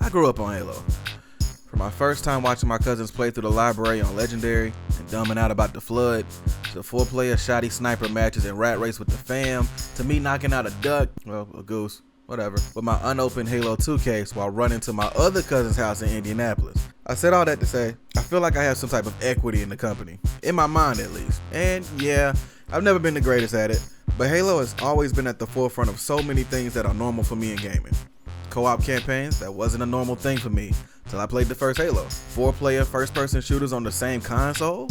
I grew up on Halo. From my first time watching my cousins play through the library on Legendary and dumbing out about the Flood, to 4-player shoddy sniper matches and rat race with the fam, to me knocking out a duck, well, a goose, whatever, with my unopened Halo 2 case while running to my other cousin's house in Indianapolis. I said all that to say, I feel like I have some type of equity in the company, in my mind at least. And yeah, I've never been the greatest at it, but Halo has always been at the forefront of so many things that are normal for me in gaming. Co-op campaigns, that wasn't a normal thing for me till I played the first Halo. 4-player first-person shooters on the same console?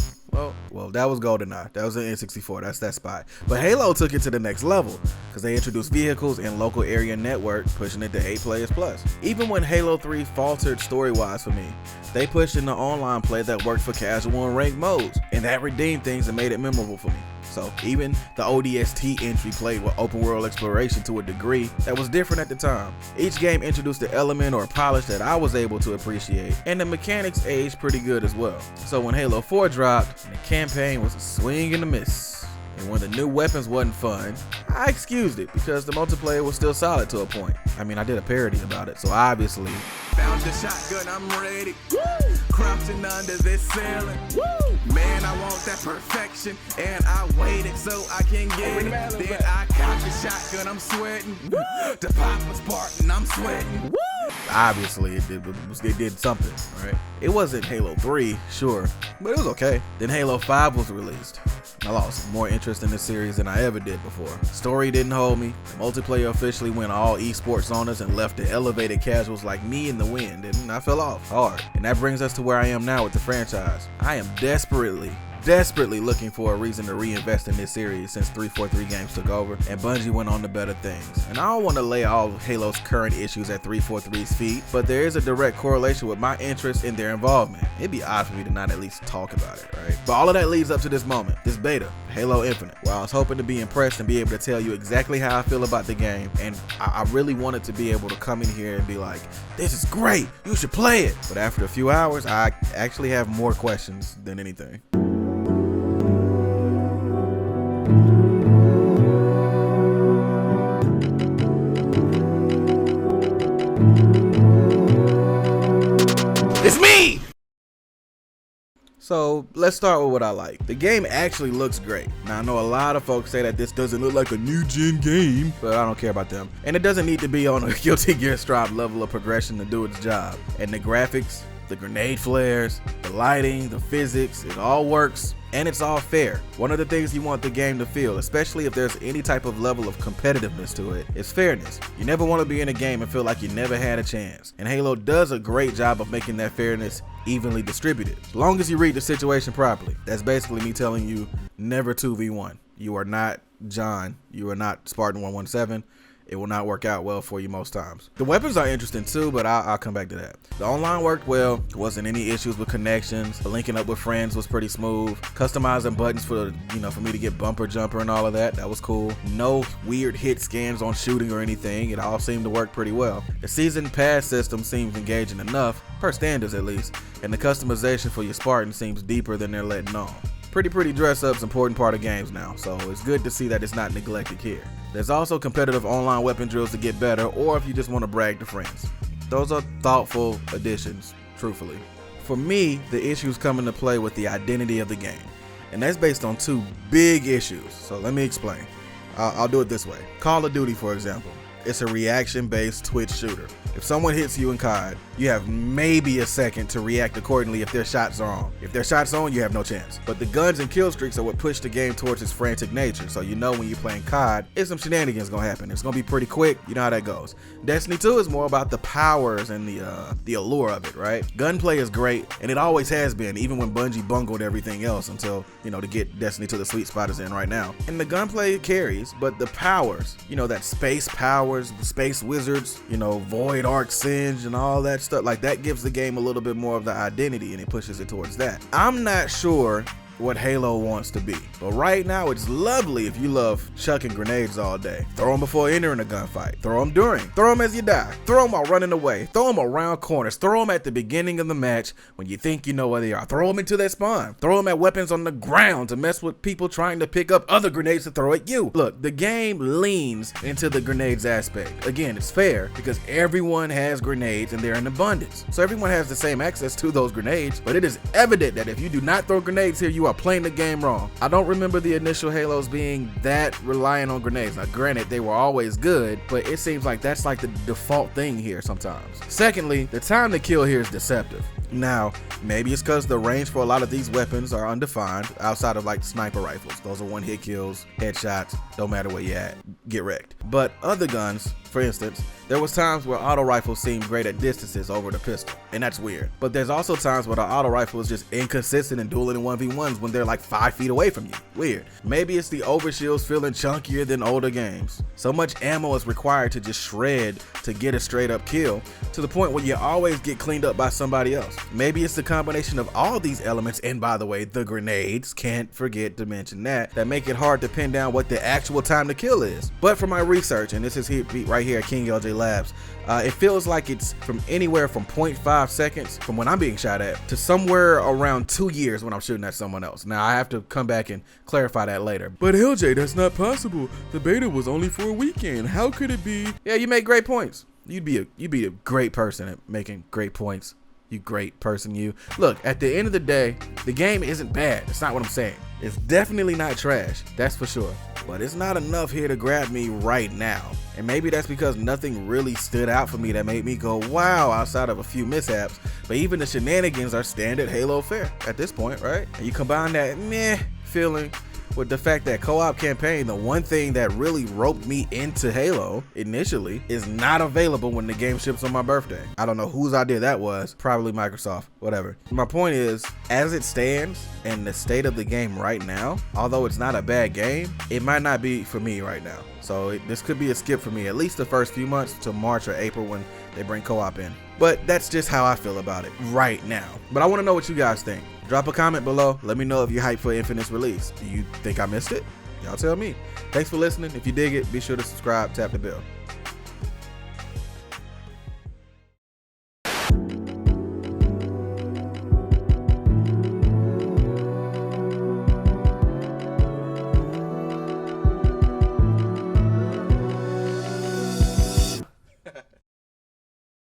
Well, that was GoldenEye. That was an N64. That's that spot. But Halo took it to the next level because they introduced vehicles and local area network, pushing it to 8 players plus. Even when Halo 3 faltered story-wise for me, they pushed in the online play that worked for casual and ranked modes, and that redeemed things and made it memorable for me. So even the ODST entry played with open world exploration to a degree that was different at the time. Each game introduced an element or polish that I was able to appreciate, and the mechanics aged pretty good as well. So when Halo 4 dropped, the campaign was a swing and a miss. And when the new weapons wasn't fun, I excused it because the multiplayer was still solid to a point. I mean, I did a parody about it, so obviously. Found the shotgun, I'm ready. Woo! Crouching under this ceiling. Woo! Man, I want that perfection, and I waited so I can get it. Then I cocked the shotgun, I'm sweating. Woo! The pop was parting, I'm sweating. Woo! Obviously, it did something, right? It wasn't Halo 3, sure, but it was okay. Then Halo 5 was released. I lost more interest in this series than I ever did before. Story didn't hold me. The multiplayer officially went all esports on us and left the elevated casuals like me in the wind, and I fell off hard. And that brings us to where I am now with the franchise. I am desperately looking for a reason to reinvest in this series since 343 Games took over and Bungie went on to better things. And I don't want to lay all of Halo's current issues at 343's feet, but there is a direct correlation with my interest in their involvement. It'd be odd for me to not at least talk about it, right? But all of that leads up to this moment, this beta, Halo Infinite, where I was hoping to be impressed and be able to tell you exactly how I feel about the game, and I really wanted to be able to come in here and be like, this is great, you should play it. But after a few hours, I actually have more questions than anything. It's me! So let's start with what I like. The game actually looks great. Now I know a lot of folks say that this doesn't look like a new gen game, but I don't care about them. And it doesn't need to be on a Guilty Gear Stripe level of progression to do its job. And the graphics, the grenade flares, the lighting, the physics, it all works. And it's all fair. One of the things you want the game to feel, especially if there's any type of level of competitiveness to it, is fairness. You never want to be in a game and feel like you never had a chance. And Halo does a great job of making that fairness evenly distributed. As long as you read the situation properly. That's basically me telling you, never 2v1. You are not John. You are not Spartan 117. It will not work out well for you most times. The weapons are interesting too, but I'll come back to that. The online worked well. There wasn't any issues with connections. The linking up with friends was pretty smooth. Customizing buttons for me to get bumper jumper and all of that. That was cool. No weird hit scans on shooting or anything. It all seemed to work pretty well. The season pass system seems engaging enough, per standards at least, and the customization for your Spartan seems deeper than they're letting on. Pretty dress up's important part of games now, so it's good to see that it's not neglected here. There's also competitive online weapon drills to get better, or if you just want to brag to friends. Those are thoughtful additions, truthfully. For me, the issues come into play with the identity of the game, and that's based on two big issues, so let me explain. I'll do it this way. Call of Duty, for example. It's a reaction-based Twitch shooter. If someone hits you in COD, you have maybe a second to react accordingly if their shots are on. If their shots on, you have no chance. But the guns and kill streaks are what push the game towards its frantic nature, so you know when you're playing COD, it's some shenanigans gonna happen. It's gonna be pretty quick, you know how that goes. Destiny 2 is more about the powers and the allure of it, right? Gunplay is great, and it always has been, even when Bungie bungled everything else until, to get Destiny to the sweet spot it's in right now. And the gunplay carries, but the powers, that space powers, space wizards, Void Arc Singe and all that stuff, like that gives the game a little bit more of the identity and it pushes it towards that. I'm not sure what Halo wants to be. But right now, it's lovely if you love chucking grenades all day. Throw them before entering a gunfight. Throw them during. Throw them as you die. Throw them while running away. Throw them around corners. Throw them at the beginning of the match when you think you know where they are. Throw them into their spawn. Throw them at weapons on the ground to mess with people trying to pick up other grenades to throw at you. Look, the game leans into the grenades aspect. Again, it's fair because everyone has grenades and they're in abundance. So everyone has the same access to those grenades, but it is evident that if you do not throw grenades here, you are playing the game wrong. I don't remember the initial Halos being that reliant on grenades. Now granted, they were always good, but it seems like that's like the default thing here sometimes. Secondly, the time to kill here is deceptive. Now, maybe it's because the range for a lot of these weapons are undefined outside of like sniper rifles. Those are one hit kills, headshots, don't matter where you at, get wrecked. But other guns, for instance, there was times where auto rifles seemed great at distances over the pistol, and that's weird. But there's also times where the auto rifle is just inconsistent in dueling in 1v1s when they're like 5 feet away from you. Weird. Maybe it's the overshields feeling chunkier than older games. So much ammo is required to just shred to get a straight up kill, to the point where you always get cleaned up by somebody else. Maybe it's the combination of all these elements, and by the way, the grenades, can't forget to mention that make it hard to pin down what the actual time to kill is. But for my research, and this is right here at King LJ Labs, it feels like it's from anywhere from 0.5 seconds from when I'm being shot at to somewhere around 2 years when I'm shooting at someone else. Now I have to come back and clarify that later. But LJ, that's not possible. The beta was only for a weekend. How could it be? Yeah, you make great points. You'd be a great person at making great points. You great person, you. Look, at the end of the day, the game isn't bad. That's not what I'm saying. It's definitely not trash, that's for sure. But it's not enough here to grab me right now. And maybe that's because nothing really stood out for me that made me go, wow, outside of a few mishaps. But even the shenanigans are standard Halo fare at this point, right? And you combine that meh feeling with the fact that co-op campaign, the one thing that really roped me into Halo initially, is not available when the game ships on my birthday. I don't know whose idea that was, probably Microsoft, whatever. My point is, as it stands and the state of the game right now, although it's not a bad game, it might not be for me right now. So this could be a skip for me, at least the first few months to March or April when they bring co-op in. But that's just how I feel about it right now. But I want to know what you guys think. Drop a comment below. Let me know if you're hyped for Infinite's release. Do you think I missed it? Y'all tell me. Thanks for listening. If you dig it, be sure to subscribe, tap the bell.